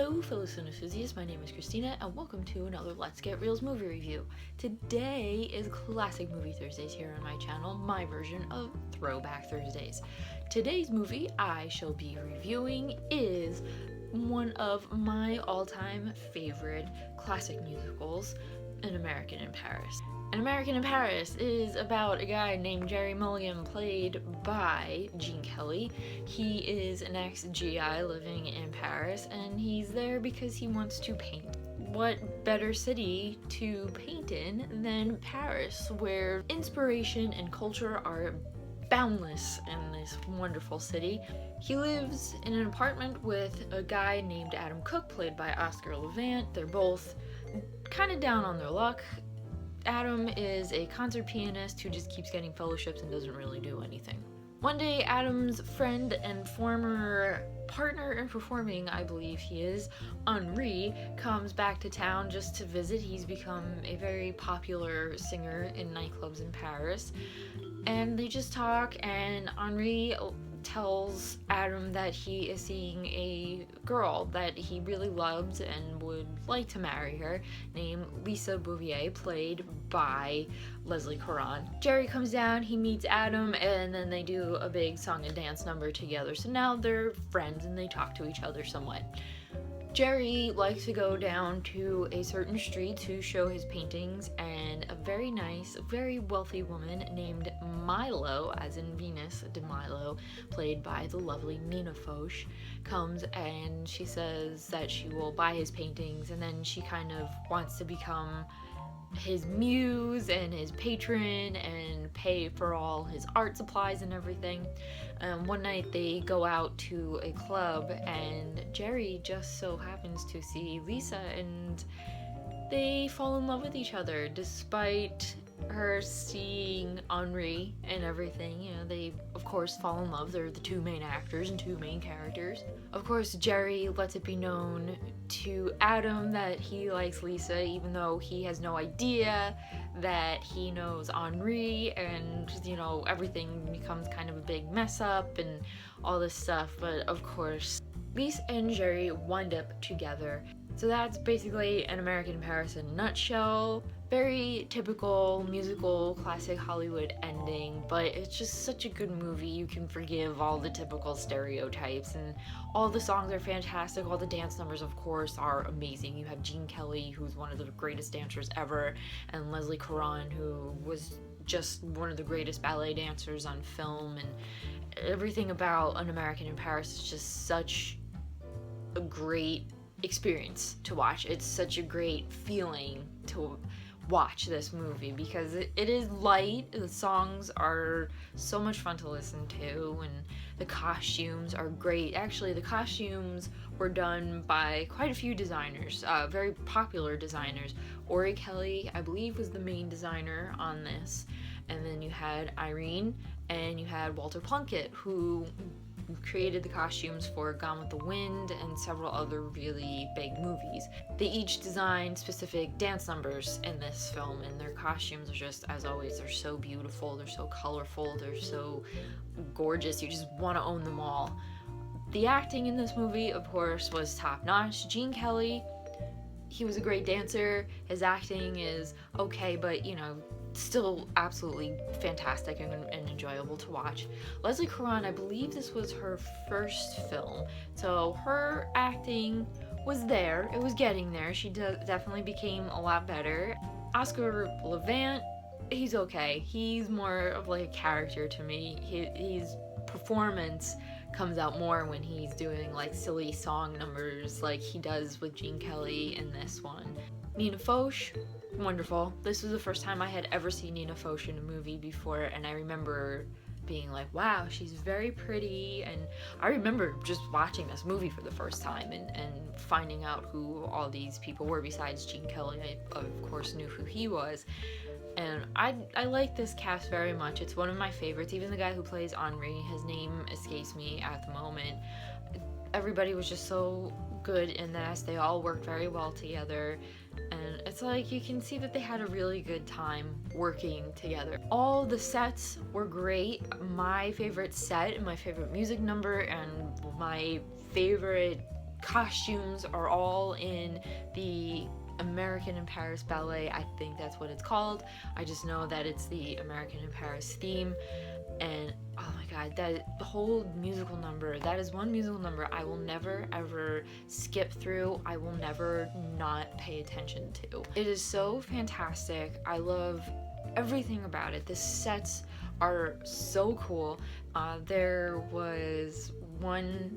Hello fellow cineenthusiasts, my name is Christina and welcome to another Let's Get Reels movie review. Today is Classic Movie Thursdays here on my channel, my version of Throwback Thursdays. Today's movie I shall be reviewing is one of my all-time favorite classic musicals, An American in Paris. An American in Paris is about a guy named Gerry Mulligan, played by Gene Kelly. He is an ex-GI living in Paris, and he's there because he wants to paint. What better city to paint in than Paris, where inspiration and culture are boundless in this wonderful city. He lives in an apartment with a guy named Adam Cook, played by Oscar Levant. They're both kind of down on their luck. Adam is a concert pianist who just keeps getting fellowships and doesn't really do anything. One day, Adam's friend and former partner in performing, I believe he is, Henri, comes back to town just to visit. He's become a very popular singer in nightclubs in Paris. And they just talk, and Henri tells Adam that he is seeing a girl that he really loves and would like to marry her, named Lisa Bouvier, played by Leslie Caron. Gerry comes down, he meets Adam, and then they do a big song and dance number together. So now they're friends and they talk to each other somewhat. Gerry likes to go down to a certain street to show his paintings, and a very nice, very wealthy woman named Milo, as in Venus de Milo, played by the lovely Nina Foch, comes and she says that she will buy his paintings, and then she kind of wants to become his muse and his patron and pay for all his art supplies and everything. One night they go out to a club and Gerry just so happens to see Lisa, and they fall in love with each other despite her seeing Henri and everything. You know, they of course fall in love. They're the two main actors and two main characters. Of course, Gerry lets it be known to Adam that he likes Lisa, even though he has no idea that he knows Henri, and you know, everything becomes kind of a big mess up and all this stuff. But of course, Lisa and Gerry wind up together. So that's basically An American in Paris in a nutshell. Very typical musical classic Hollywood ending, but it's just such a good movie. You can forgive all the typical stereotypes, and all the songs are fantastic. All the dance numbers, of course, are amazing. You have Gene Kelly, who's one of the greatest dancers ever, and Leslie Caron, who was just one of the greatest ballet dancers on film, and everything about An American in Paris is just such a great experience to watch. It's such a great feeling to watch this movie because it is light. The songs are so much fun to listen to, and the costumes are great. Actually, the costumes were done by quite a few designers, very popular designers. Ori Kelly, I believe, was the main designer on this, and then you had Irene and you had Walter Plunkett, who created the costumes for Gone with the Wind and several other really big movies. They each designed specific dance numbers in this film, and their costumes are just, as always, they're so beautiful, they're so colorful, they're so gorgeous, you just want to own them all. The acting in this movie, of course, was top-notch. Gene Kelly, he was a great dancer. His acting is okay, but you know, still absolutely fantastic and enjoyable to watch. Leslie Caron, I believe this was her first film, so her acting was there. It was getting there. She definitely became a lot better. Oscar Levant, he's okay. He's more of like a character to me. His performance comes out more when he's doing like silly song numbers like he does with Gene Kelly in this one. Nina Foch, wonderful. This was the first time I had ever seen Nina Foch in a movie before, and I remember being like, wow, she's very pretty. And I remember just watching this movie for the first time and finding out who all these people were besides Gene Kelly. I of course knew who he was, and I like this cast very much. It's one of my favorites. Even the guy who plays Henri, his name escapes me at the moment. Everybody was just so good in this. They all worked very well together, and it's like you can see that they had a really good time working together. All the sets were great. My favorite set and my favorite music number and my favorite costumes are all in the American in Paris Ballet. I think that's what it's called. I just know that it's the American in Paris theme. And oh my god, that whole musical number, that is one musical number I will never ever skip through. I will never not pay attention to. It is so fantastic. I love everything about it. The sets are so cool. There was one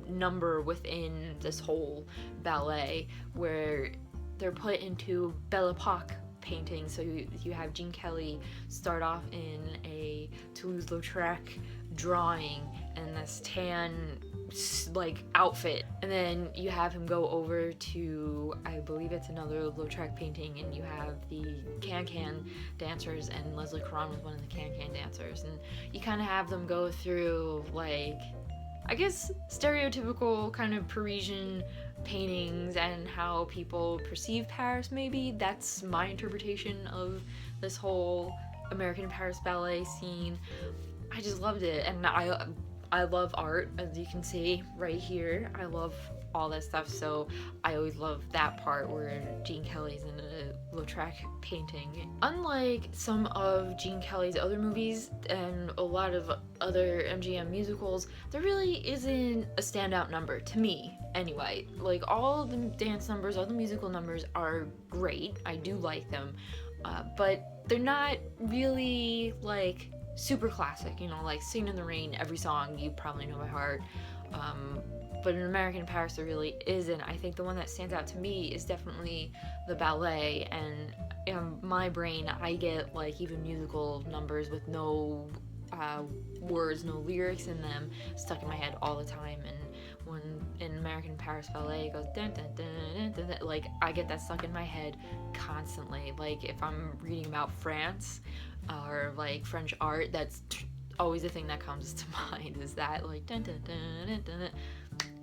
number within this whole ballet where they're put into Belle Epoque painting. So you have Gene Kelly start off in a Toulouse-Lautrec drawing and this tan like outfit, and then you have him go over to, I believe it's another Lautrec painting, and you have the can-can dancers, and Leslie Caron was one of the can-can dancers, and you kind of have them go through like, I guess, stereotypical kind of Parisian paintings and how people perceive Paris. Maybe that's my interpretation of this whole American in Paris ballet scene. I just loved it, and I love art, as you can see right here. I love all that stuff, so I always love that part where Gene Kelly's in a Lautrec painting. Unlike some of Gene Kelly's other movies and a lot of other MGM musicals, there really isn't a standout number, to me anyway. Like, all the dance numbers, all the musical numbers are great. I do like them, but they're not really like super classic, you know, like Singing in the Rain, every song you probably know by heart. But in American in Paris there really isn't. I think the one that stands out to me is definitely the ballet, and in my brain I get like even musical numbers with no words, no lyrics in them stuck in my head all the time. And when in American in Paris ballet it goes dun, dun, dun, dun, dun, dun, like I get that stuck in my head constantly. Like if I'm reading about France or like French art, that's always the thing that comes to mind, is that like dun, dun, dun, dun, dun, dun.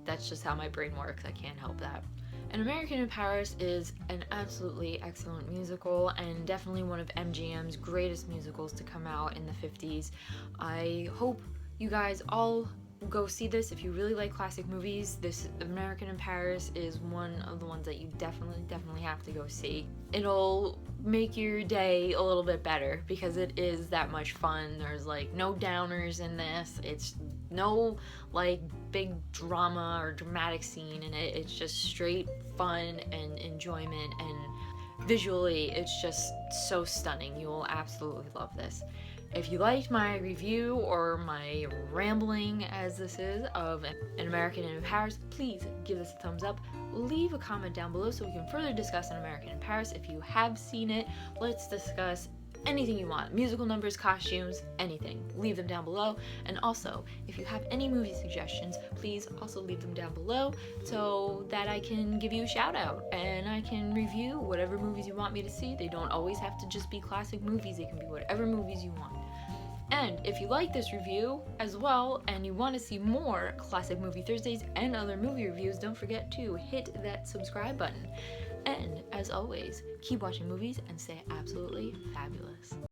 That's just how my brain works. I can't help that. And American in Paris is an absolutely excellent musical, and definitely one of MGM's greatest musicals to come out in the 50s. I hope you guys all go see this. If you really like classic movies, this American in Paris is one of the ones that you definitely have to go see. It'll make your day a little bit better because it is that much fun. There's like no downers in this. It's no like big drama or dramatic scene in it. It's just straight fun and enjoyment, and visually it's just so stunning. You will absolutely love this. If you liked my review or my rambling, as this is, of An American in Paris, please give this a thumbs up. Leave a comment down below so we can further discuss An American in Paris. If you have seen it, let's discuss anything you want. Musical numbers, costumes, anything. Leave them down below. And also, if you have any movie suggestions, please also leave them down below so that I can give you a shout out and I can review whatever movies you want me to see. They don't always have to just be classic movies. They can be whatever movies you want. And if you like this review as well and you want to see more Classic Movie Thursdays and other movie reviews, don't forget to hit that subscribe button. And as always, keep watching movies and stay absolutely fabulous.